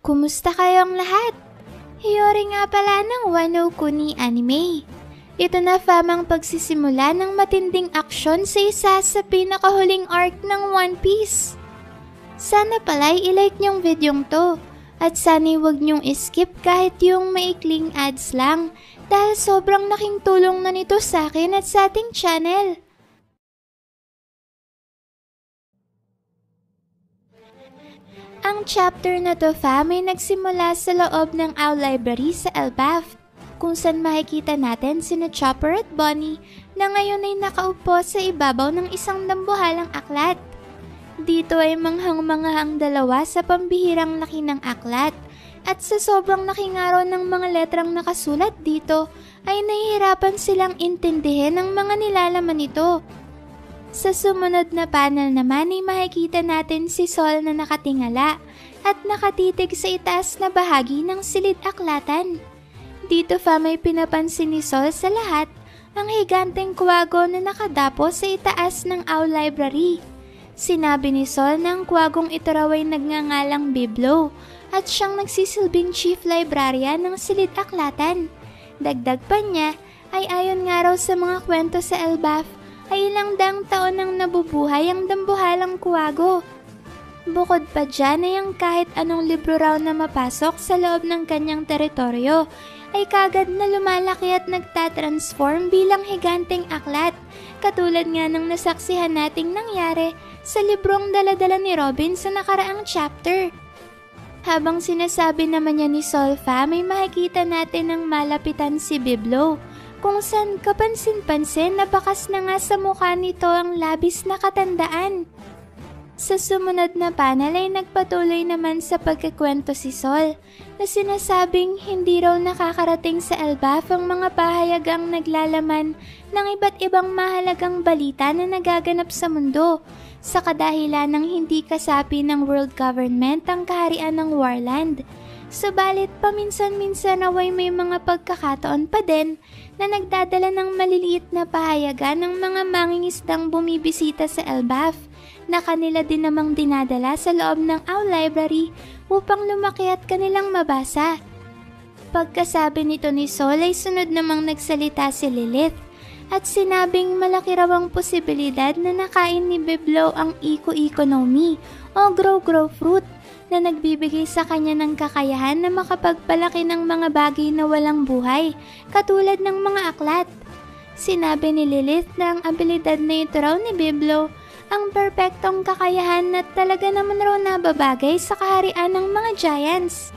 Kumusta kayong lahat? Hiyori nga pala ng Wano Kuni Anime. Ito na famang pagsisimula ng matinding aksyon sa isa sa pinakahuling arc ng One Piece. Sana pala'y ilike niyong videong to at sana'y huwag niyong skip kahit yung maikling ads lang dahil sobrang laking tulong na nito sa akin at sa ating channel. Ang chapter na to fam ay nagsimula sa loob ng Owl Library sa Elbaf, kung saan makikita natin sina Chopper at Bonnie na ngayon ay nakaupo sa ibabaw ng isang dambuhalang aklat. Dito ay manghang-mangha ang dalawa sa pambihirang laki ng aklat at sa sobrang laking araw ng mga letrang nakasulat dito ay nahihirapan silang intindihin ang mga nilalaman nito. Sa sumunod na panel naman ay makikita natin si Sol na nakatingala at nakatitig sa itaas na bahagi ng silid-aklatan. Dito fam ay pinapansin ni Sol sa lahat ang higanteng kuwago na nakadapo sa itaas ng Owl Library. Sinabi ni Sol na ang kuwagong ito raw ay nagngangalang Biblo at siyang nagsisilbing chief librarian ng silid-aklatan. Dagdag pa niya ay ayon nga raw sa mga kwento sa Elbaf ay ilang daang taon nang nabubuhay ang dambuhalang kuwago. Bukod pa dyan ay ang kahit anong libro raw na mapasok sa loob ng kanyang teritoryo ay kagad na lumalaki at nagtatransform bilang higanteng aklat, katulad nga ng nasaksihan nating nangyari sa librong dala-dala ni Robin sa nakaraang chapter. Habang sinasabi naman niya ni Solfa, may makikita natin ang malapitan si Biblo, kung saan kapansin-pansin na bakas na nga sa mukha nito ang labis na katandaan. Sa sumunod na panel ay nagpatuloy naman sa pagkikwento si Sol na sinasabing hindi raw nakakarating sa Elbaf ang mga pahayagang naglalaman ng iba't ibang mahalagang balita na nagaganap sa mundo sa kadahilan ng hindi kasapi ng world government ang kaharian ng Warland. Subalit paminsan-minsan naway may mga pagkakataon pa din na nagdadala ng maliliit na pahayagan ng mga mangingisdang bumibisita sa Elbaf na kanila din namang dinadala sa loob ng Owl Library upang lumaki at kanilang mabasa. Pagkasabi nito ni Sol ay sunod namang nagsalita si Lilith at sinabing malaki raw ang posibilidad na nakain ni Biblo ang Iko-Ikonomi o Grow-Grow Fruit na nagbibigay sa kanya ng kakayahan na makapagpalaki ng mga bagay na walang buhay, katulad ng mga aklat. Sinabi ni Lilith na ang abilidad na ito raw ni Biblo ang perpektong kakayahan na talaga naman raw nababagay sa kaharian ng mga giants.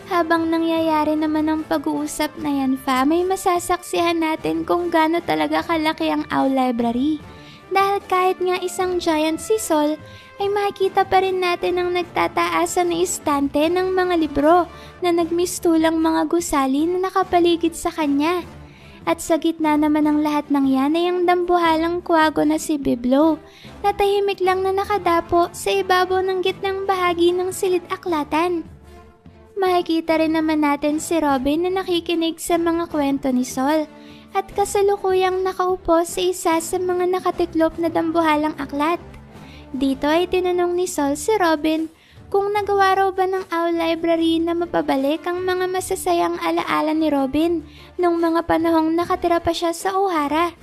Habang nangyayari naman ang pag-uusap na yan fam, may masasaksihan natin kung gaano talaga kalaki ang Owl Library. Dahil kahit nga isang giant si Sol, ay makikita pa rin natin ang nagtataasan na istante ng mga libro na nagmistulang mga gusali na nakapaligid sa kanya. At sa gitna naman ng lahat ng yan ay ang dambuhalang kuwago na si Biblo na tahimik lang na nakadapo sa ibabaw ng gitnang bahagi ng silid-aklatan. Makikita rin naman natin si Robin na nakikinig sa mga kwento ni Sol at kasalukuyang nakaupo sa isa sa mga nakatiklop na dambuhalang aklat. Dito ay tinanong ni Sol si Robin kung nagawa raw ba ng Owl Library na mapabalik ang mga masasayang alaala ni Robin nung mga panahong nakatira pa siya sa Ohara.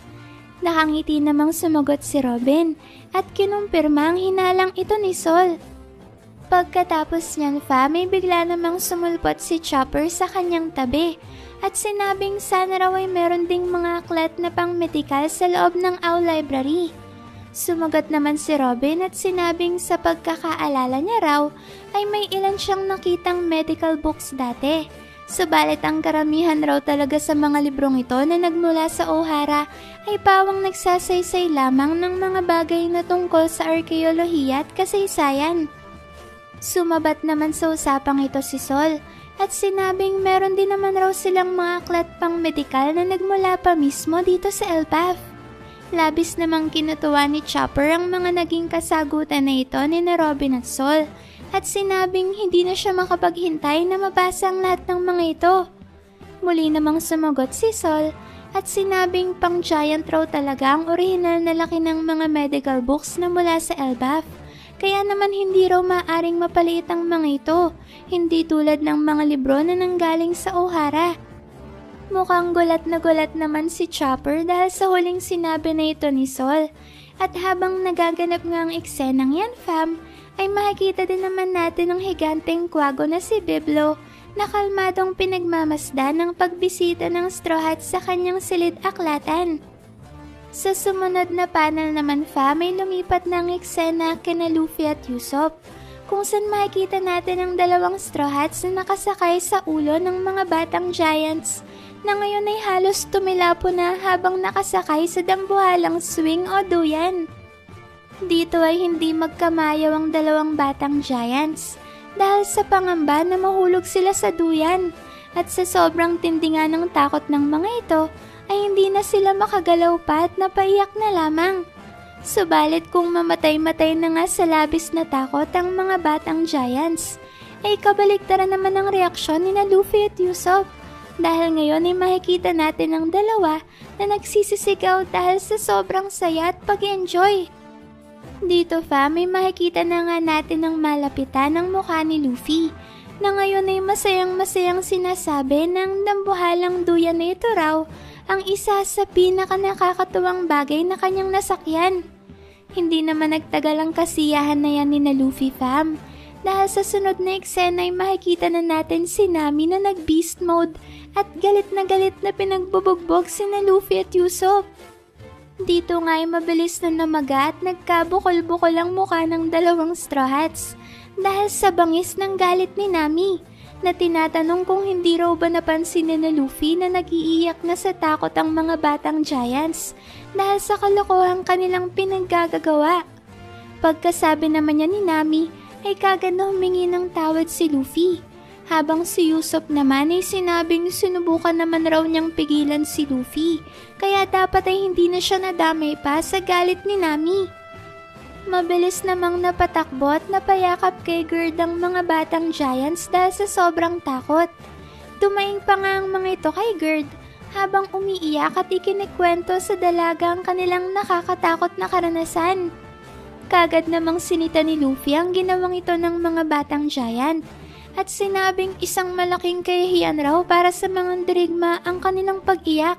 Nakangiti namang sumagot si Robin at kinumpirma ang hinalang ito ni Sol. Pagkatapos niyan fam ay bigla namang sumulpot si Chopper sa kanyang tabi at sinabing sana raw ay meron ding mga aklat na pang-medical sa loob ng Owl Library. Sumagot naman si Robin at sinabing sa pagkakaalala niya raw ay may ilan siyang nakitang medical books dati. Subalit ang karamihan raw talaga sa mga librong ito na nagmula sa Ohara ay pawang nagsasaysay lamang ng mga bagay na tungkol sa arkeolohiya at kasaysayan. Sumabat naman sa usapang ito si Sol at sinabing meron din naman raw silang mga aklat pang medikal na nagmula pa mismo dito sa Elbaf. Labis namang kinutuwa ni Chopper ang mga naging kasagutan na ito ni Robin at Sol at sinabing hindi na siya makapaghintay na mabasa ang lahat ng mga ito. Muli namang sumagot si Sol at sinabing pang giant raw talaga ang orihinal na laki ng mga medical books na mula sa Elbaf. Kaya naman hindi raw maaring mapaliit ang mga ito, hindi tulad ng mga libro na nanggaling sa Ohara. Mukhang gulat naman si Chopper dahil sa huling sinabi na ito ni Sol. At habang nagaganap nga ang eksenang yan, fam, ay makikita din naman natin ang higanteng kwago na si Biblo na kalmadong pinagmamasdan ng pagbisita ng Straw Hat sa kanyang silid-aklatan. Sa sumunod na panel naman, fam, ay lumipat ng eksena kina Luffy at Usopp, kung saan makikita natin ang dalawang Straw Hats na nakasakay sa ulo ng mga batang giants na ngayon ay halos tumilapo na habang nakasakay sa dambuhalang swing o duyan. Dito ay hindi magkamayaw ang dalawang batang giants dahil sa pangamba na mahulog sila sa duyan at sa sobrang tindi nga ng takot ng mga ito ay hindi na sila makagalaw pa at napaiyak na lamang. Subalit kung mamatay-matay na nga sa labis na takot ang mga batang giants, ay kabaligtaran naman ang reaksyon ni na Luffy at Usopp. Dahil ngayon ay makikita natin ang dalawa na nagsisisigaw dahil sa sobrang saya at pag-enjoy. Dito fam, may makikita na nga natin ang malapitan ng mukha ni Luffy na ngayon ay masayang-masayang sinasabi ng dambuhalang duyan na ito raw ang isa sa pinaka-nakakatuwang bagay na kanyang nasakyan. Hindi naman nagtagal ang kasiyahan na yan ni na Luffy fam. Dahil sa sunod na eksena ay makikita na natin si Nami na nag-beast mode at galit na pinagbubugbog si na Luffy at Usopp. Dito nga ay mabilis na namaga at nagkabukol-bukol ang mukha ng dalawang Straw Hats dahil sa bangis ng galit ni Nami na tinatanong kung hindi raw ba napansin ni na Luffy na nag-iiyak na sa takot ang mga batang giants dahil sa kalokohang kanilang pinaggagawa. Pagkasabi naman niya ni Nami, ay kagad na humingi ng tawad si Luffy. Habang si Usopp naman ay sinabing sinubukan naman raw niyang pigilan si Luffy, kaya dapat ay hindi na siya nadamay pa sa galit ni Nami. Mabilis namang napatakbo at napayakap kay Gerd ang mga batang giants dahil sa sobrang takot. Dumaing pa nga ang mga ito kay Gerd habang umiiyak at ikinikwento sa dalaga ang kanilang nakakatakot na karanasan. Kagad namang sinita ni Luffy ang ginawang ito ng mga batang giant at sinabing isang malaking kahihiyan raw para sa mga dirigma ang kanilang pag-iyak.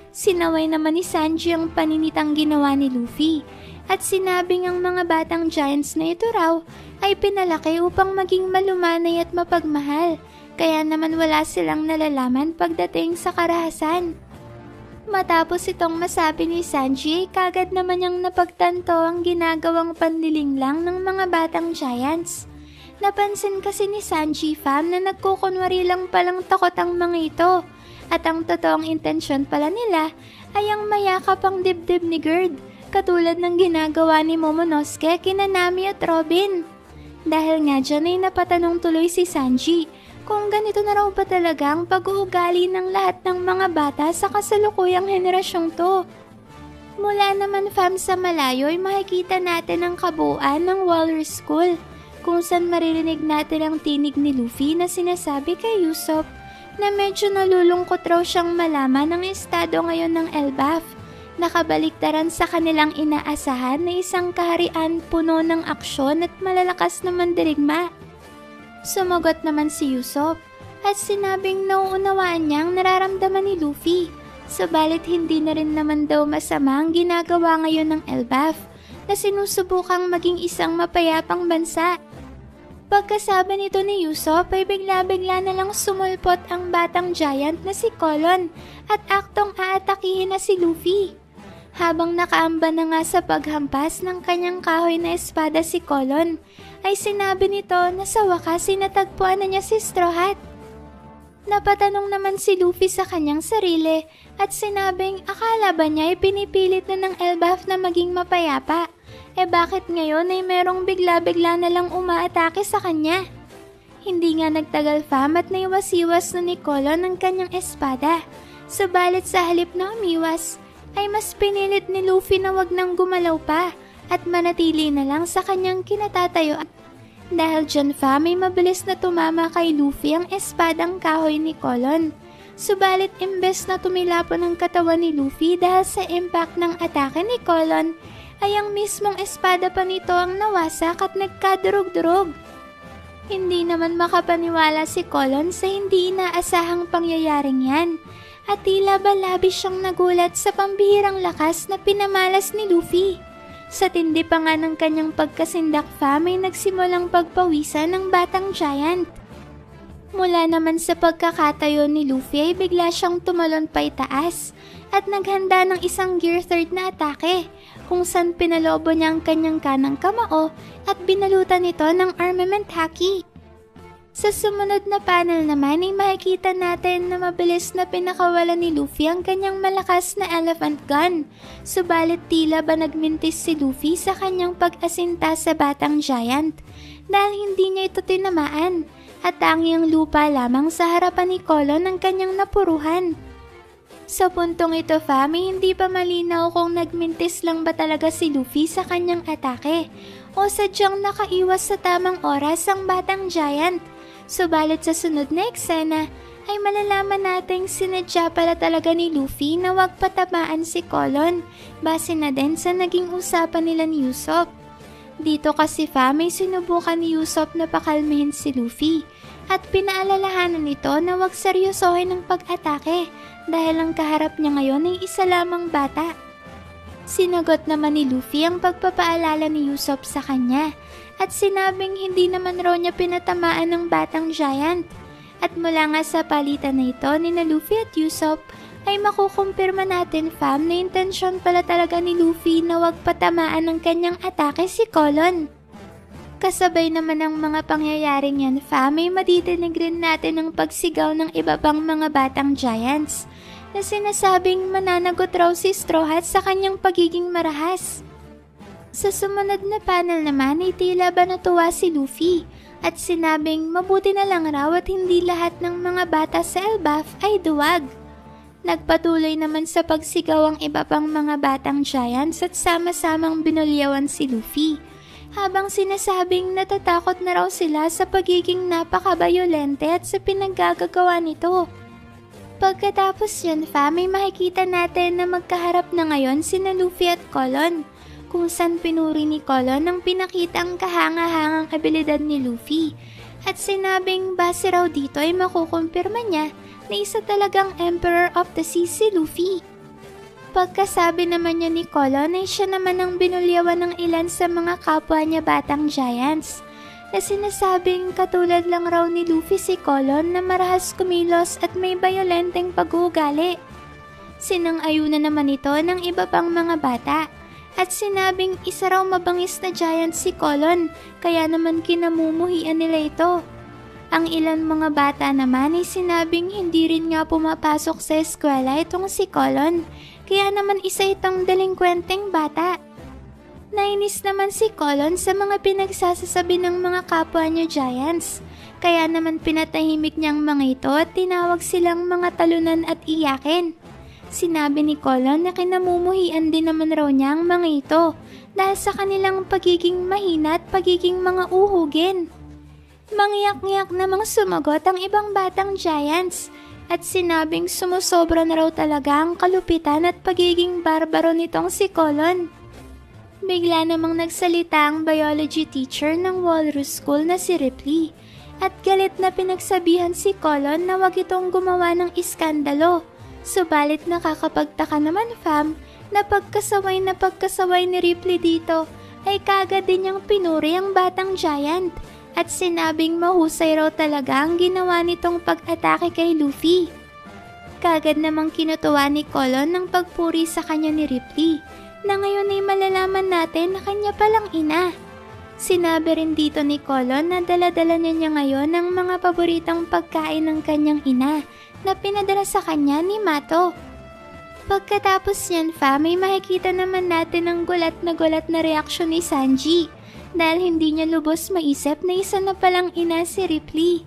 Sinaway naman ni Sanji ang paninitang ginawa ni Luffy at sinabing ang mga batang giants na ito raw ay pinalaki upang maging malumanay at mapagmahal, kaya naman wala silang nalalaman pagdating sa karahasan. Matapos itong masabi ni Sanji, kagad naman niyang napagtanto ang ginagawang panlilinglang ng mga batang giants. Napansin kasi ni Sanji fam na nagkukunwari lang palang takot ang mga ito at ang totoong intensyon pala nila ay ang mayakap ang dibdib ni Gerd, katulad ng ginagawa ni Momonosuke kina Nami at Robin. Dahil nga dyan ay napatanong tuloy si Sanji kung ganito na raw ba talaga ang pag-uugali ng lahat ng mga bata sa kasalukuyang henerasyong to. Mula naman fam sa malayo ay makikita natin ang kabuuan ng Walrus School, kung saan maririnig natin ang tinig ni Luffy na sinasabi kay Usopp na medyo nalulungkot raw siyang malaman ang estado ngayon ng Elbaf, nakabaliktaran sa kanilang inaasahan na isang kaharian puno ng aksyon at malalakas na mandirigma. Sumagot naman si Usopp at sinabing nauunawaan niyang nararamdaman ni Luffy, subalit hindi na rin naman daw masama ang ginagawa ngayon ng Elbaf na sinusubukang maging isang mapayapang bansa. Pagkasabi nito ni Usopp ay bigla-bigla na lang sumulpot ang batang giant na si Colon at aktong aatakihin na si Luffy. Habang nakaamba na nga sa paghampas ng kanyang kahoy na espada si Colon, ay sinabi nito na sa wakas sinatagpuan na niya si Straw Hat. Napatanong naman si Luffy sa kanyang sarili at sinabing akala ba niya ay pinipilit na ng Elbaf na maging mapayapa, bakit ngayon ay merong bigla-bigla na lang umaatake sa kanya? Hindi nga nagtagal fam at naiwas-iwas na ni Colon ang kanyang espada, subalit sa halip na umiwas, ay mas pinilit ni Luffy na wag nang gumalaw pa at manatili na lang sa kanyang kinatatayo. Dahil dyan fam ay mabilis na tumama kay Luffy ang espadang kahoy ni Colon. Subalit imbes na tumilapon ang katawan ni Luffy dahil sa impact ng atake ni Colon, ay ang mismong espada pa nito ang nawasak at nagkadurog-durog. Hindi naman makapaniwala si Colon sa hindi inaasahang pangyayaring yan at tila ba labis siyang nagulat sa pambihirang lakas na pinamalas ni Luffy. Sa tindi pa nga ng kanyang pagkasindak ay nagsimulang pagpawisan ng batang giant. Mula naman sa pagkakatayo ni Luffy ay bigla siyang tumalon pa itaas at naghanda ng isang Gear 3 na atake kung saan pinalobo niya ang kanyang kanang kamao at binalutan ito ng armament haki. Sa sumunod na panel naman ay makikita natin na mabilis na pinakawalan ni Luffy ang kanyang malakas na elephant gun. Subalit tila ba nagmintis si Luffy sa kanyang pag-asinta sa batang giant dahil hindi niya ito tinamaan at tanging lupa lamang sa harapan ni Colon ang kanyang napuruhan. Sa puntong ito hindi pa malinaw kung nagmintis lang ba talaga si Luffy sa kanyang atake o sadyang nakaiwas sa tamang oras ang batang giant. Subalit sa sunod na eksena ay malalaman nating sinadya pala talaga ni Luffy na wag patamaan si Colon base na din sa naging usapan nila ni Usopp. Dito kasi may sinubukan ni Usopp na pakalmihin si Luffy at pinaalalahanan nito na wag seryosohin ang pag-atake dahil ang kaharap niya ngayon ay isa lamang bata. Sinagot naman ni Luffy ang pagpapaalala ni Usopp sa kanya at sinabing hindi naman raw niya pinatamaan ng batang giant. At mula nga sa palitan na ito ni na Luffy at Usopp ay makukumpirma natin na intensyon pala talaga ni Luffy na wag patamaan ng kanyang atake si Colon. Kasabay naman ng mga pangyayaring yan may madidinig rin natin ang pagsigaw ng iba pang mga batang giants na sinasabing mananagot raw si Straw Hat sa kanyang pagiging marahas. Sa sumunod na panel naman ay tila ba natuwa si Luffy at sinabing mabuti na lang raw at hindi lahat ng mga bata sa Elbaf ay duwag. Nagpatuloy naman sa pagsigaw ang iba pang mga batang giants at sama-samang binulyawan si Luffy, habang sinasabing natatakot na raw sila sa pagiging napaka-bayolente at sa pinaggagawa nito. Pagkatapos yun may makikita natin na magkaharap na ngayon sina Luffy at Colon, kung saan pinuri ni Colon ang pinakitang kahanga-hangang abilidad ni Luffy at sinabing base raw dito ay makukumpirma niya na isa talagang Emperor of the Sea si Luffy. Pagkasabi naman niya ni Colon ay siya naman ang binulyawan ng ilan sa mga kapwa niya batang giants na sinasabing katulad lang raw ni Luffy si Colon na marahas kumilos at may bayolenteng pag-uugali. Sinang-ayunan naman ito ng iba pang mga bata at sinabing isa raw mabangis na giant si Colon kaya naman kinamumuhian nila ito. Ang ilan mga bata naman ay sinabing hindi rin nga pumapasok sa eskwela itong si Colon, kaya naman isa itong delinkwenteng bata. Nainis naman si Colon sa mga pinagsasasabi ng mga kapwa niya giants, kaya naman pinatahimik niyang mga ito at tinawag silang mga talunan at iyakin. Sinabi ni Colon na kinamumuhian din naman raw niya ang mga ito dahil sa kanilang pagiging mahina at pagiging mga uhugin. Mangyak-ngyak namang sumagot ang ibang batang giants at sinabing sumusobra na raw talaga ang kalupitan at pagiging barbaro nitong si Colon. Bigla namang nagsalita ang biology teacher ng Walrus School na si Ripley at galit na pinagsabihan si Colon na wag itong gumawa ng iskandalo. Subalit nakakapagtaka naman na pagkasaway ni Ripley dito ay kagad din niyang pinuri ang batang giant at sinabing mahusay raw talaga ang ginawa nitong pag-atake kay Luffy. Kagad namang kinutuwa ni Colon ng pagpuri sa kanya ni Ripley na ngayon ay malalaman natin na kanya palang ina. Sinabi rin dito ni Colon na dala-dala niya ngayon ang mga paboritong pagkain ng kanyang ina na pinadala sa kanya ni Mato. Pagkatapos yan may makikita naman natin ang gulat na reaksyon ni Sanji dahil hindi niya lubos maisip na isa na palang ina si Ripley.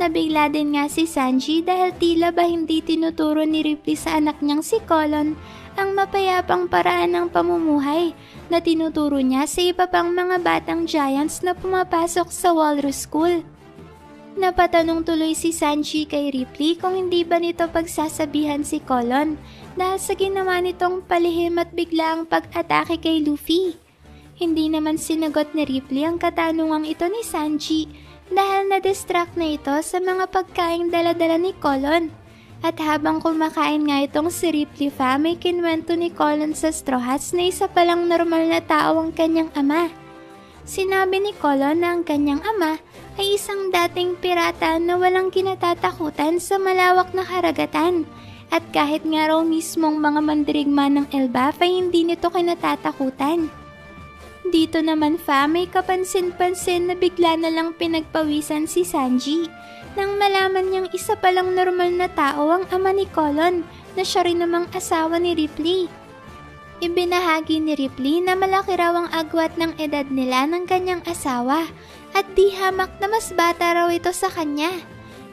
Nabigla din nga si Sanji dahil tila ba hindi tinuturo ni Ripley sa anak niyang si Colon ang mapayapang paraan ng pamumuhay na tinuturo niya sa iba pang mga batang giants na pumapasok sa Walrus School. Napatanong tuloy si Sanji kay Ripley kung hindi ba nito pagsasabihan si Colon dahil sa ginawa nitong palihim at biglaang pag-atake kay Luffy. Hindi naman sinagot ni Ripley ang katanungang ito ni Sanji dahil na-distract na ito sa mga pagkaing dala-dala ni Colon. At habang kumakain nga itong si Ripley ay kinwento ni Colon sa Straw Hats na isa palang normal na tao ang kanyang ama. Sinabi ni Colon na ang kanyang ama ay isang dating pirata na walang kinatatakutan sa malawak na karagatan at kahit nga raw mismong mga mandirigma ng Elbaf ay hindi nito kinatatakutan. Dito naman may kapansin-pansin na bigla na lang pinagpawisan si Sanji nang malaman niyang isa palang normal na tao ang ama ni Colon na siya rin namang asawa ni Ripley. Ibinahagi ni Ripley na malaki raw ang agwat ng edad nila ng kanyang asawa at di hamak na mas bata raw ito sa kanya.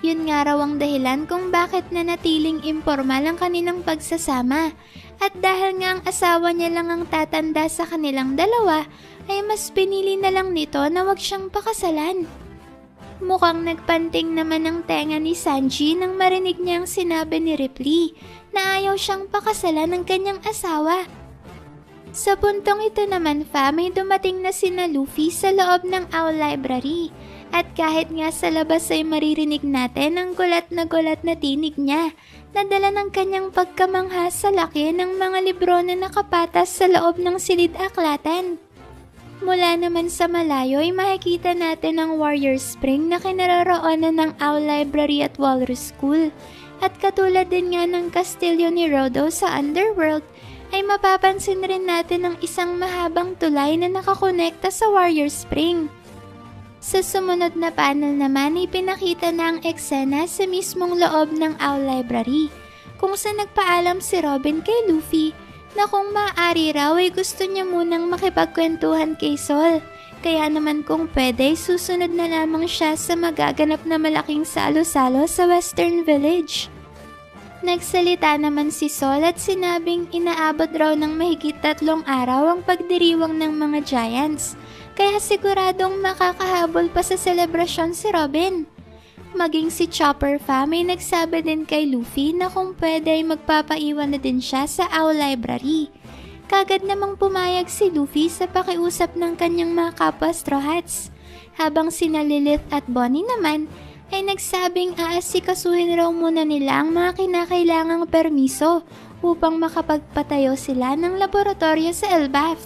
Yun nga raw ang dahilan kung bakit nanatiling impormal ang kanilang pagsasama. At dahil nga ang asawa niya lang ang tatanda sa kanilang dalawa, ay mas pinili na lang nito na wag siyang pakasalan. Mukhang nagpanting naman ang tenga ni Sanji nang marinig niya ang sinabi ni Ripley na ayaw siyang pakasalan ng kanyang asawa. Sa puntong ito naman may dumating na sina Luffy sa loob ng Owl Library. At kahit nga sa labas ay maririnig natin ang gulat na tinig niya na dala ng kanyang pagkamangha sa laki ng mga libro na nakapatas sa loob ng silid-aklatan. Mula naman sa malayo ay makikita natin ang Warrior Spring na kinaroroonan ng Owl Library at Walrus School. At katulad din nga ng kastilyo ni Rodo sa Underworld, ay mapapansin rin natin ang isang mahabang tulay na nakakonekta sa Warrior Spring. Sa sumunod na panel naman ay pinakita na ang eksena sa mismong loob ng Owl Library, kung saan nagpaalam si Robin kay Luffy na kung maaari raw ay gusto niya munang makipagkwentuhan kay Sol. Kaya naman kung pwede, susunod na lamang siya sa magaganap na malaking salo-salo sa Western Village. Nagsalita naman si Sol at sinabing inaabot raw ng mahigit 3 araw ang pagdiriwang ng mga Giants. Kaya siguradong makakahabol pa sa selebrasyon si Robin. Maging si Chopper ay nagsabi din kay Luffy na kung pwede ay magpapaiwan na din siya sa Owl Library. Kagad namang pumayag si Luffy sa pakiusap ng kanyang mga kapwa Straw Hats. Habang sina Lilith at Bonnie naman ay nagsabing aasikasuhin raw muna nila ang mga kinakailangang permiso upang makapagpatayo sila ng laboratorio sa Elbaf.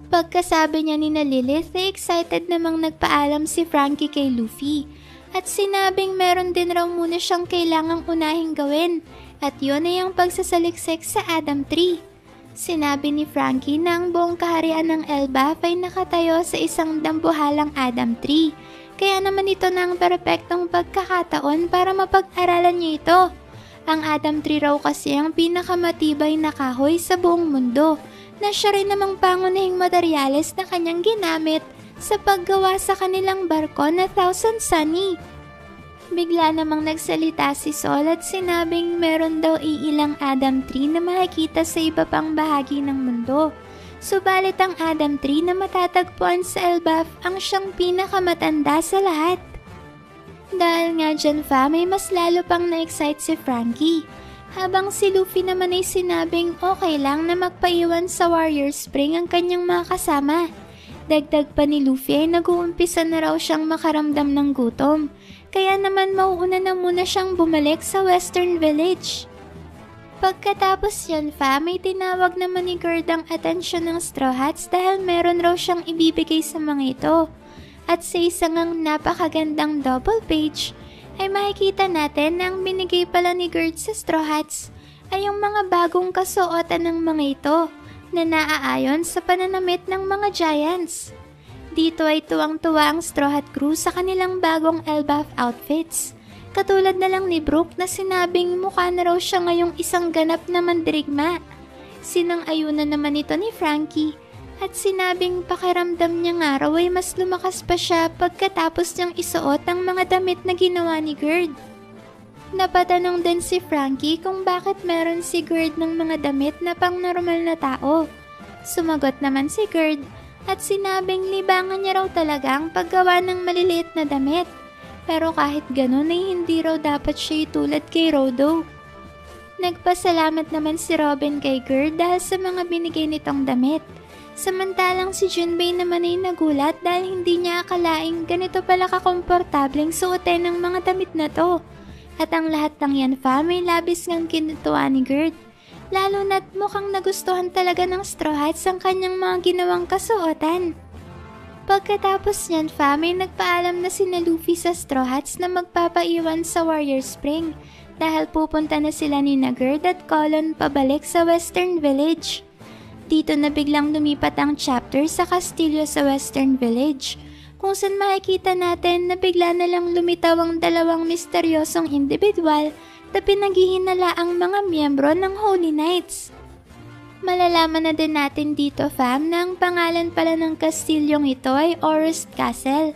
Pagkasabi niya ni Lilith ay excited namang nagpaalam si Frankie kay Luffy at sinabing meron din raw muna siyang kailangang unahing gawin at yun ay ang pagsasaliksik sa Adam Tree. Sinabi ni Frankie na ang buong kaharian ng Elbaf ay nakatayo sa isang dambuhalang Adam Tree, kaya naman ito na ang perpektong pagkakataon para mapag-aralan niya ito. Ang Adam Tree raw kasi ang pinakamatibay na kahoy sa buong mundo, na siya rin namang pangunahing materyales na kanyang ginamit sa paggawa sa kanilang barko na Thousand Sunny. Bigla namang nagsalita si Sol at sinabing meron daw iilang Adam Tree na makikita sa iba pang bahagi ng mundo. Subalit ang Adam Tree na matatagpuan sa Elbaf ang siyang pinakamatanda sa lahat. Dahil nga dyan may mas lalo pang na-excite si Frankie. Habang si Luffy naman ay sinabing okay lang na magpaiwan sa Warrior Spring ang kanyang mga kasama. Dagdag pa ni Luffy ay nag-uumpisa na raw siyang makaramdam ng gutom. Kaya naman mauuna na muna siyang bumalik sa Western Village. Pagkatapos yan may tinawag naman ni Gerd ang atensyon ng Straw Hats dahil meron raw siyang ibibigay sa mga ito. At sa isang napakagandang double page, ay makikita natin na ang binigay pala ni Gerd sa Straw Hats ay yung mga bagong kasuotan ng mga ito na naaayon sa pananamit ng mga Giants. Dito ay tuwang-tuwa ang Straw Hat crew sa kanilang bagong Elbaf outfits. Katulad na lang ni Brook na sinabing mukha na raw siya ngayong isang ganap na mandirigma. Sinang-ayunan naman ito ni Frankie at sinabing pakiramdam niya nga raw ay mas lumakas pa siya pagkatapos niyang isuot ang mga damit na ginawa ni Gerd. Napatanong din si Frankie kung bakit meron si Gerd ng mga damit na pang normal na tao. Sumagot naman si Gerd at sinabing libangan niya raw talaga ang paggawa ng maliliit na damit. Pero kahit ganun ay hindi raw dapat siya itulad kay Rodo. Nagpasalamat naman si Robin kay Gerd dahil sa mga binigay nitong damit. Samantalang si Junbei naman ay nagulat dahil hindi niya akalaing ganito pala kakomportableng suotin ng mga damit na to. At ang lahat ng yan fam ay labis ngang kinutuwa ni Gerd. Lalo na't mukhang nagustuhan talaga ng Straw Hats ang kanyang mga ginawang kasuotan. Pagkatapos niyan fam ay nagpaalam na sina Luffy sa Straw Hats na magpapaiwan sa Warrior Spring dahil pupunta na sila ni Gerd at Colon pabalik sa Western Village. Dito na biglang lumipat ang chapter sa kastilyo sa Western Village, kung saan makikita natin na bigla na lang lumitaw ang dalawang misteryosong individual na pinaghihinala ang mga miyembro ng Holy Knights. Malalaman na din natin dito fam na ang pangalan pala ng kastilyong ito ay Orust Castle,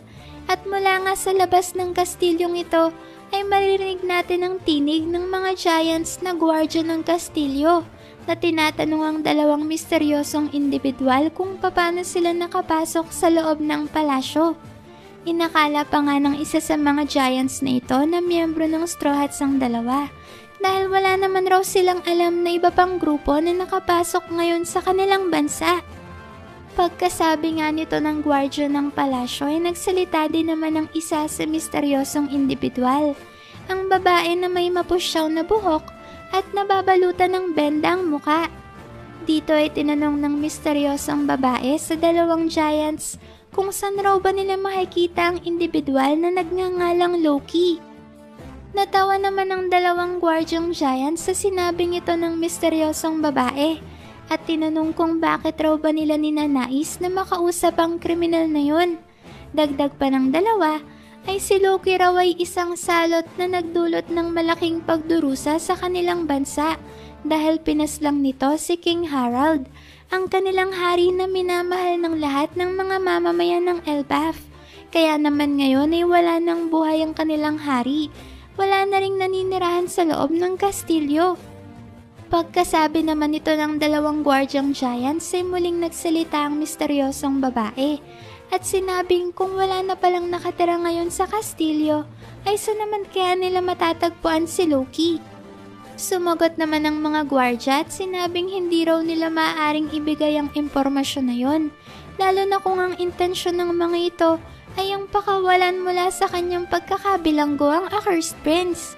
at mula nga sa labas ng kastilyong ito ay maririnig natin ang tinig ng mga giants na gwardya ng kastilyo na tinatanong ang dalawang misteryosong individual kung paano sila nakapasok sa loob ng palasyo. Inakala pa nga ng isa sa mga giants na ito na miyembro ng Straw Hats ang dalawa dahil wala naman raw silang alam na iba pang grupo na nakapasok ngayon sa kanilang bansa. Pagkasabi nga nito ng gwardya ng palasyo ay nagsalita din naman ng isa sa misteryosong individual, ang babae na may mapusyaw na buhok at nababalutan ng benda ang muka. Dito ay tinanong ng misteryosong babae sa dalawang giants kung saan raw ba nila makikita ang individual na nagngangalang Loki. Natawa naman ang dalawang gwardyang giants sa sinabing ito ng misteryosong babae at tinanong kung bakit raw ba nila ninanais na makausap ang kriminal na yun. Dagdag pa ng dalawa ay si Loki raw ay isang salot na nagdulot ng malaking pagdurusa sa kanilang bansa dahil pinaslang nito si King Harald, ang kanilang hari na minamahal ng lahat ng mga mamamayan ng Elbaf. Kaya naman ngayon ay wala ng buhay ang kanilang hari, wala na ring naninirahan sa loob ng kastilyo. Pagkasabi naman ito ng dalawang gwardyang giants ay muling nagsalita ang misteryosong babae at sinabing kung wala na palang nakatira ngayon sa kastilyo ay saan naman kaya nila matatagpuan si Loki. Sumagot naman ang mga gwardya at sinabing hindi raw nila maaaring ibigay ang impormasyon na yon, lalo na kung ang intensyon ng mga ito ay ang pakawalan mula sa kanyang pagkakabilanggo ang Accursed Prince.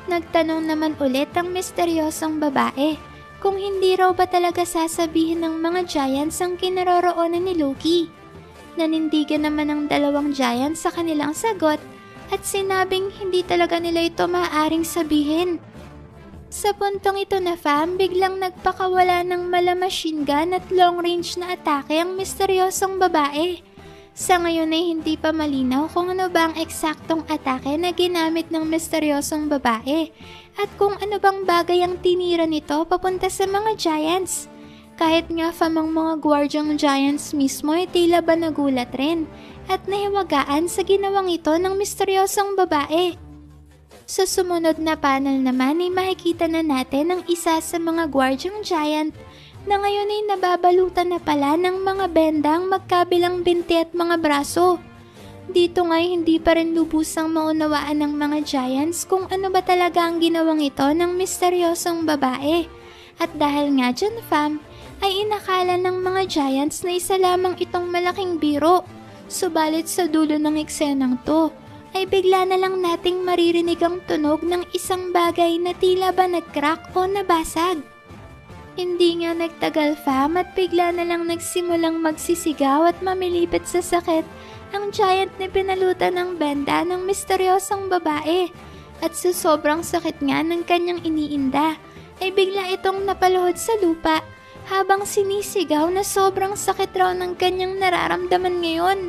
Nagtanong naman ulit ang misteryosong babae kung hindi raw ba talaga sasabihin ng mga giants ang kinaroroonan ni Loki. Nanindigan naman ang dalawang giants sa kanilang sagot at sinabing hindi talaga nila ito maaaring sabihin. Sa puntong ito na fam, biglang nagpakawala ng mala machine gun at long range na atake ang misteryosong babae. Sa ngayon ay hindi pa malinaw kung ano ba ang eksaktong atake na ginamit ng misteryosong babae at kung ano bang bagay ang tinira nito papunta sa mga giants. Kahit nga fam ang mga gwardyang giants mismo ay tila ba nagulat rin at nahiwagaan sa ginawang ito ng misteryosong babae. Sa sumunod na panel naman ay makikita na natin ang isa sa mga gwardyang giant na ngayon ay nababalutan na pala ng mga bendang magkabilang binti at mga braso. Dito nga ay hindi pa rin lubusang maunawaan ng mga giants kung ano ba talaga ang ginawang ito ng misteryosong babae. At dahil nga dyan fam, ay inakala ng mga giants na isa lamang itong malaking biro. Subalit sa dulo ng eksenang to, ay bigla na lang nating maririnig ang tunog ng isang bagay na tila ba nag-crack o nabasag. Hindi nga nagtagal fam at bigla na lang nagsimulang magsisigaw at mamilipit sa sakit ang giant na pinalutan ng benda ng misteryosong babae. At sa sobrang sakit nga ng kanyang iniinda, ay bigla itong napaluhod sa lupa habang sinisigaw na sobrang sakit raw ng kanyang nararamdaman ngayon.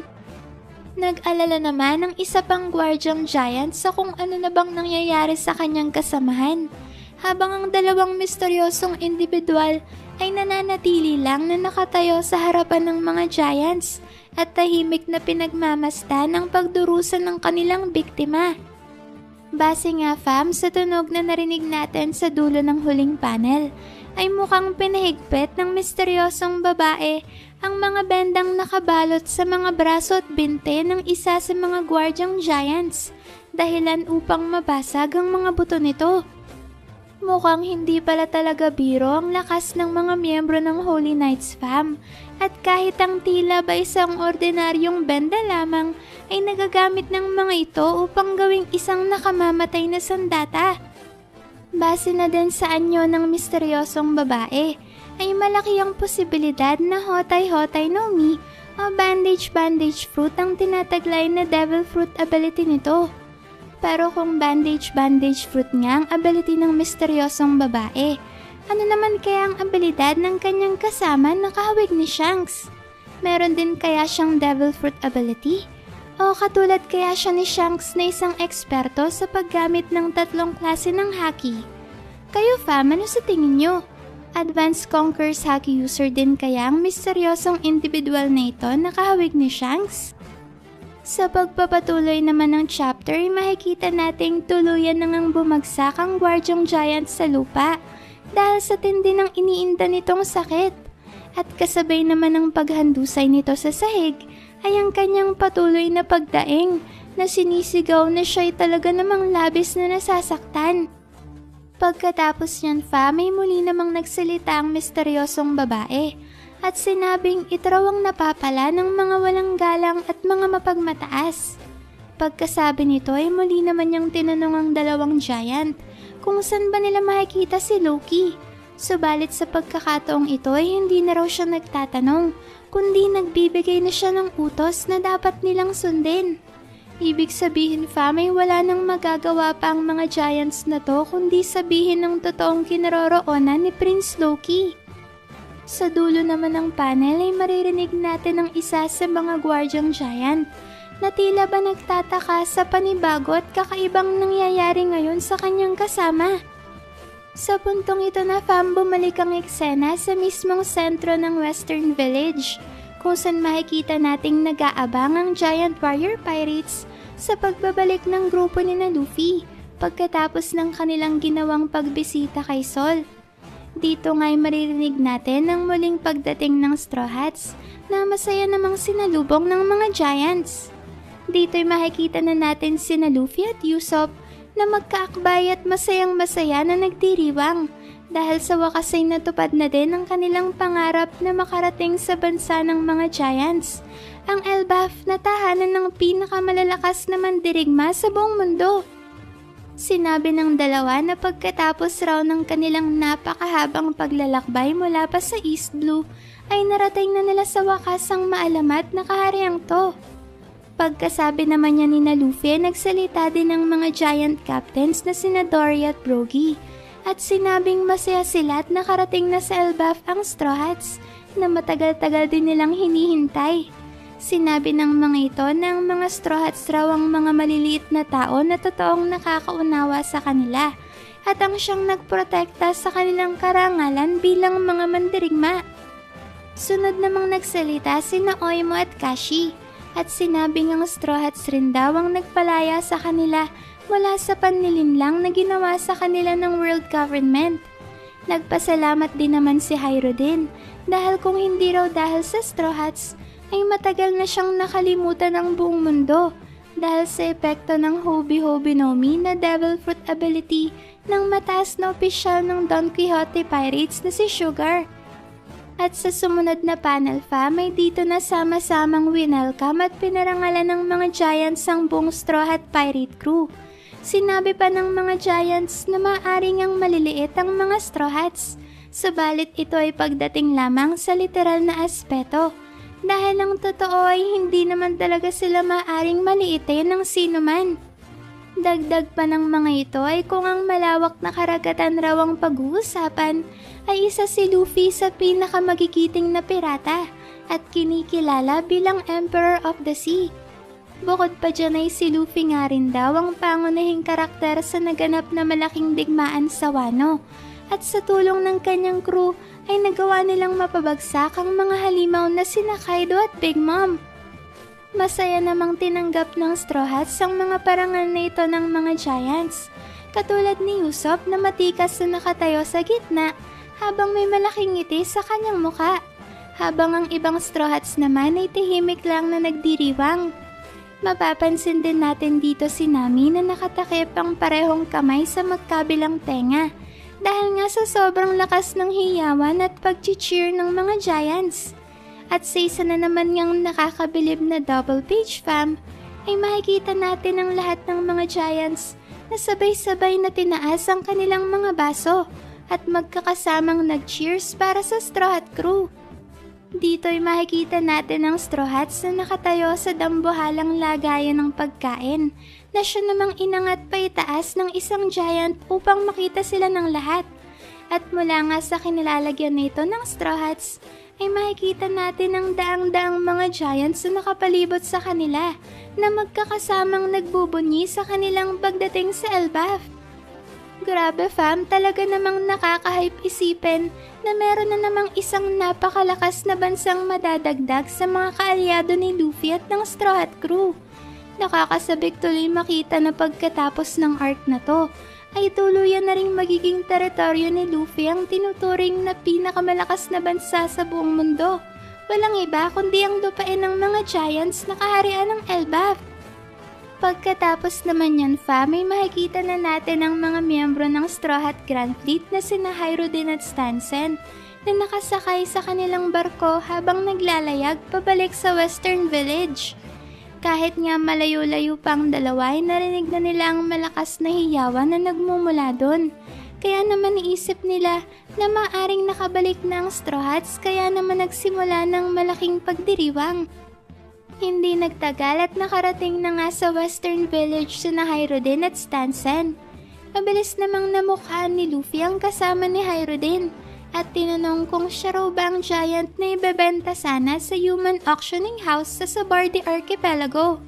Nag-alala naman ang isa pang gwardyang giant sa kung ano na bang nangyayari sa kanyang kasamahan, habang ang dalawang misteryosong individual ay nananatili lang na nakatayo sa harapan ng mga giants at tahimik na pinagmamasdan ang pagdurusa ng kanilang biktima. Base nga fam sa tunog na narinig natin sa dulo ng huling panel, ay mukhang pinahigpit ng misteryosong babae ang mga bendang nakabalot sa mga braso at binte ng isa sa mga Guardiang Giants, dahilan upang mabasag ang mga buto nito. Mukhang hindi pala talaga biro ang lakas ng mga miyembro ng Holy Knights fam, at kahit ang tila ba isang ordinaryong benda lamang ay nagagamit ng mga ito upang gawing isang nakamamatay na sandata. Base na din sa anyo ng misteryosong babae, ay malaki ang posibilidad na Hotay no Mi o Bandage Fruit ang tinataglay na Devil Fruit ability nito. Pero kung Bandage Fruit nga ang ability ng misteryosong babae, ano naman kaya ang abilidad ng kanyang kasama na kahawig ni Shanks? Meron din kaya siyang Devil Fruit ability? O katulad kaya siya ni Shanks na isang eksperto sa paggamit ng 3 klase ng haki? Kayo fam, ano sa tingin nyo? Advanced Conqueror's Haki user din kaya ang misteryosong individual na ito na kahawig ni Shanks? Sa pagpapatuloy naman ng chapter, makikita nating tuluyan nang bumagsak ang Guardiang Giant sa lupa dahil sa tindi ng iniinda nitong sakit. At kasabay naman ng paghandusay nito sa sahig ay ang kanyang patuloy na pagdaing na sinisigaw na siya'y talaga namang labis na nasasaktan. Pagkatapos niyan may muli namang nagsalita ang misteryosong babae at sinabing ito raw ang napapala ng mga walang galang at mga mapagmataas. Pagkasabi nito ay muli naman niyang tinanong ang 2 giant kung saan ba nila makikita si Loki. Subalit sa pagkakataong ito ay hindi na raw siya nagtatanong, kundi nagbibigay na siya ng utos na dapat nilang sundin. Ibig sabihin fam ay wala nang magagawa pa ang mga giants na to kundi sabihin ng totoong kinaroroonan ni Prince Loki. Sa dulo naman ng panel ay maririnig natin ang isa sa mga Guardiang Giant na tila ba nagtataka sa panibago at kakaibang nangyayari ngayon sa kanyang kasama. Sa puntong ito na fam, bumalik ang eksena sa mismong sentro ng Western Village, kung saan makikita nating nag-aabang ang Giant Warrior Pirates sa pagbabalik ng grupo ni na Luffy pagkatapos ng kanilang ginawang pagbisita kay Sol. Dito nga'y maririnig natin ang muling pagdating ng Straw Hats na masaya namang sinalubong ng mga Giants. Dito'y makikita na natin sina Luffy at Usopp na magkaakbay at masayang-masaya na nagdiriwang dahil sa wakas ay natupad na din ang kanilang pangarap na makarating sa bansa ng mga Giants, ang Elbaf na tahanan ng pinakamalalakas na mandirigma sa buong mundo. Sinabi ng dalawa na pagkatapos raw ng kanilang napakahabang paglalakbay mula pa sa East Blue, ay narating na nila sa wakas ang maalamat na kahariang to. Pagkasabi naman niya ni na Luffy, nagsalita din ng mga giant captains na sina Dory at Brogy, at sinabing masaya sila at nakarating na sa Elbaf ang Straw Hats na matagal-tagal din nilang hinihintay. Sinabi ng mga ito na ang mga Straw Hats raw ang mga maliliit na tao na totoong nakakaunawa sa kanila at ang siyang nagprotekta sa kanilang karangalan bilang mga mandirigma. Sunod namang nagsalita sina Oimo at Kashi at sinabing ang Straw Hats rin daw ang nagpalaya sa kanila mula sa panlilinlang na ginawa sa kanila ng world government. Nagpasalamat din naman si Hyro din dahil kung hindi raw dahil sa Straw Hats ay matagal na siyang nakalimutan ng buong mundo dahil sa epekto ng Hobi no Mi na Devil Fruit ability ng mataas na opisyal ng Don Quixote Pirates na si Sugar. At sa sumunod na panel fam ay dito na sama-samang winelcome at pinarangalan ng mga giants ang buong Straw Hat Pirate Crew. Sinabi pa ng mga giants na maaaring ang maliliit ang mga Straw Hats, subalit ito ay pagdating lamang sa literal na aspeto, dahil ang totoo ay hindi naman talaga sila maaaring maliitin ng sino man. Dagdag pa ng mga ito ay kung ang malawak na karagatan raw ang pag-uusapan, ay isa si Luffy sa pinakamagigiting na pirata at kinikilala bilang Emperor of the Sea. Bukod pa dyan ay si Luffy nga rin daw ang pangunahing karakter sa naganap na malaking digmaan sa Wano, at sa tulong ng kanyang crew ay nagawa nilang mapabagsak ang mga halimaw na sina Kaido at Big Mom. Masaya namang tinanggap ng Straw Hats ang mga parangal na ito ng mga giants, katulad ni Usopp na matikas na nakatayo sa gitna habang may malaking ngiti sa kanyang muka, habang ang ibang Straw Hats naman ay tahimik lang na nagdiriwang. Mapapansin din natin dito si Nami na nakatakip ang parehong kamay sa magkabilang tenga dahil nga sa sobrang lakas ng hiyawan at pag-cheer ng mga Giants. At sa isa na naman ngang nakakabilib na double page fam, ay makikita natin ang lahat ng mga Giants na sabay-sabay na tinaas ang kanilang mga baso at magkakasamang nag-cheers para sa Straw Hat Crew. Dito ay makikita natin ang Straw Hats na nakatayo sa dambuhalang lagayan ng pagkain na siya namang inangat pa itaas ng isang Giant upang makita sila ng lahat. At mula nga sa kinilalagyan nito ng Straw Hats, ay makikita natin ang daang-daang mga Giants na nakapalibot sa kanila na magkakasamang nagbubunyi sa kanilang pagdating sa Elbaf. Grabe fam, talaga namang nakaka-hype isipin na meron na namang isang napakalakas na bansang madadagdag sa mga kaalyado ni Luffy at ng Straw Hat Crew. Nakakasabik tuloy makita na pagkatapos ng arc na to, ay tuluyan na ring magiging teritoryo ni Luffy ang tinuturing na pinakamalakas na bansa sa buong mundo. Walang iba kundi ang lupain ng mga Giants na kaharian ng Elbaf. Pagkatapos naman yan fam, may makikita na natin ang mga miyembro ng Straw Hat Grand Fleet na sina Hyrodin at Stansen na nakasakay sa kanilang barko habang naglalayag pabalik sa Western Village. Kahit nga malayo-layo pang dalawa ay narinig na nila ang malakas na hiyawan na nagmumula doon. Kaya naman iisip nila na maaring nakabalik na ang Straw Hats kaya naman nagsimula ng malaking pagdiriwang. Hindi nagtagal at nakarating na nga sa Western Village sina Hyrodin at Stansen. Mabilis namang namukhaan ni Luffy ang kasama ni Hyrodin at tinanong kung siya raw ba ang Giant na ibebenta sana sa human auctioning house sa Sabardi Archipelago.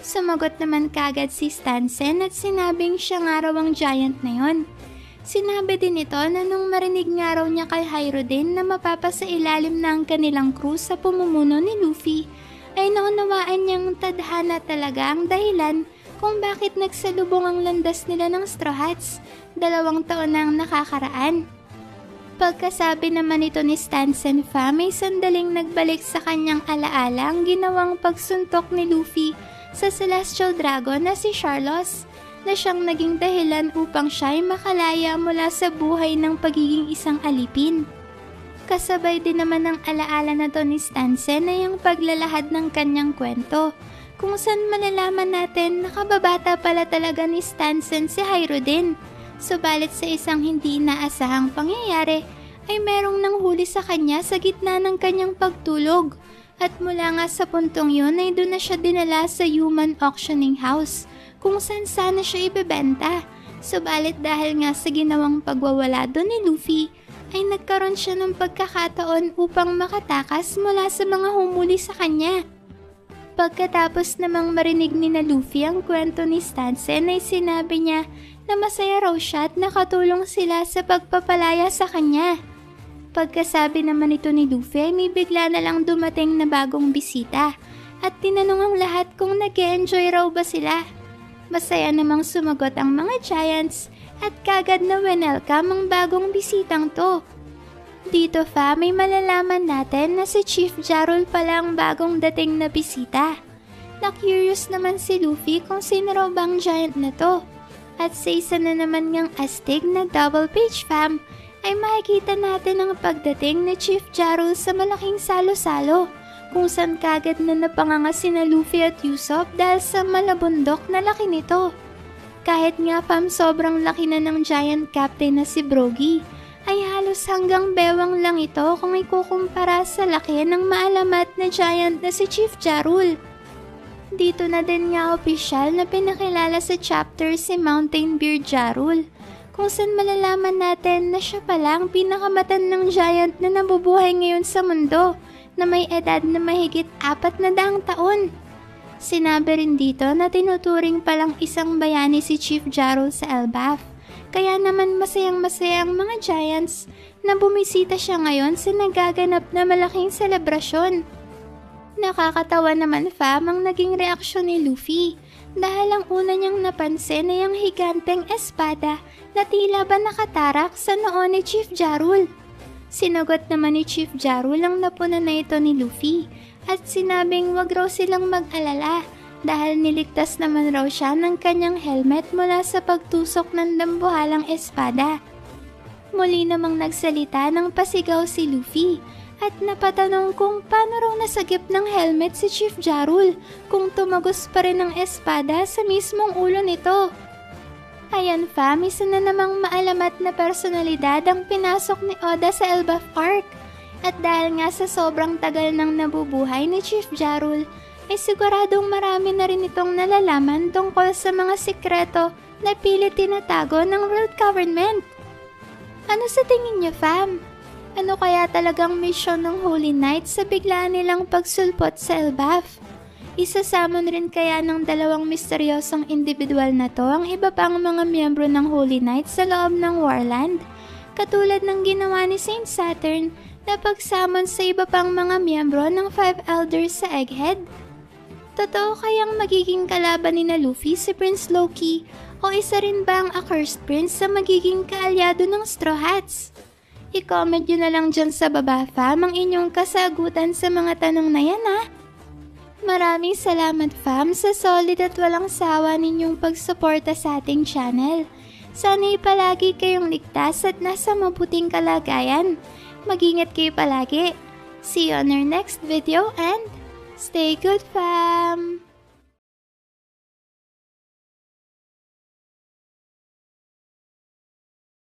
Sumagot naman kagad si Stansen at sinabing siya nga raw ang Giant na yon. Sinabi din ito na nung marinig nga raw niya kay Hyrodin na mapapasailalim na ang kanilang crew sa pumumuno ni Luffy, ay naunawaan niyang tadhana talaga ang dahilan kung bakit nagsalubong ang landas nila ng Straw Hats 2 taon na ang nakakaraan. Pagkasabi naman ito ni Stansen fam, may sandaling nagbalik sa kanyang alaala ang ginawang pagsuntok ni Luffy sa Celestial Dragon na si Sharlos, na siyang naging dahilan upang siya ay makalaya mula sa buhay ng pagiging isang alipin. Kasabay din naman ng alaala na to ni Stansen ay ang paglalahad ng kanyang kwento, kung saan malalaman natin nakababata pala talaga ni Stansen si Hyrodin. Subalit sa isang hindi inaasahang pangyayari ay merong nanghuli sa kanya sa gitna ng kanyang pagtulog at mula nga sa puntong yun ay doon na siya dinala sa human auctioning house kung saan sana siya ibebenta. Subalit dahil nga sa ginawang pagwawala doon ni Luffy ay nagkaroon siya ng pagkakataon upang makatakas mula sa mga humuli sa kanya. Pagkatapos namang marinig ni na Luffy ang kwento ni Stansen ay sinabi niya na masaya raw siya at nakatulong sila sa pagpapalaya sa kanya. Pagkasabi naman ito ni Luffy ay may bigla na lang dumating na bagong bisita at tinanong ang lahat kung nag-e-enjoy raw ba sila. Masaya namang sumagot ang mga Giants at kagad na welcome ang bagong bisitang to. Dito fa, may malalaman natin na si Chief Jarul pala ang bagong dating na bisita. Na-curious naman si Luffy kung sino raw bang Giant na to. At sa isa na naman ngang astig na double page fam, ay makikita natin ang pagdating ni Chief Jarul sa malaking salo-salo, kung saan kagad na napanganga sina Luffy at Usopp dahil sa malabundok na laki nito. Kahit nga fam sobrang laki na ng Giant Captain na si Brogy, ay halos hanggang bewang lang ito kung ikukumpara sa laki ng maalamat na Giant na si Chief Jarul. Dito na din nga opisyal na pinakilala sa chapter si Mountain Beard Jarul, kung saan malalaman natin na siya pala ang pinakamatandang Giant na nabubuhay ngayon sa mundo na may edad na mahigit 400 taon. Sinabi rin dito na tinuturing palang isang bayani si Chief Jarul sa Elbaf, kaya naman masayang-masaya ang mga Giants na bumisita siya ngayon sa nagaganap na malaking selebrasyon. Nakakatawa naman fam ang naging reaksyon ni Luffy dahil ang una niyang napansin ay ang higanteng espada na tila ba nakatarak sa noo ni Chief Jarul. Sinagot naman ni Chief Jarul ang napuna na ito ni Luffy at sinabing wag raw silang mag-alala dahil niligtas naman raw siya ng kanyang helmet mula sa pagtusok ng dambuhalang espada. Muli namang nagsalita ng pasigaw si Luffy at napatanong kung paano raw nasagip ng helmet si Chief Jarul kung tumagos pa rin ang espada sa mismong ulo nito. Ayan fam, isa na namang maalamat na personalidad ang pinasok ni Oda sa Elbaf Arc. At dahil nga sa sobrang tagal nang nabubuhay ni Chief Jarul, ay siguradong marami na rin itong nalalaman tungkol sa mga sikreto na pilit tinatago ng world government. Ano sa tingin niyo fam? Ano kaya talagang misyon ng Holy Knight sa biglaan nilang pagsulpot sa Elbaf? Isasamon rin kaya ng dalawang misteryosong individual na to ang iba pang mga miyembro ng Holy Knight sa loob ng Warland, katulad ng ginawa ni Saint Saturn na pagsamon sa iba pang mga miyembro ng Five Elders sa Egghead? Totoo kayang magiging kalaban ni na Luffy si Prince Loki o isa rin ba ang Accursed Prince sa magiging kaalyado ng Straw Hats? I-comment nyo na lang dyan sa baba fam ang inyong kasagutan sa mga tanong na yan ha. Maraming salamat fam sa solid at walang sawa ninyong pagsuporta sa ating channel. Sana'y palagi kayong ligtas at nasa mabuting kalagayan. Mag-ingat kayo palagi. See you on our next video and stay good fam!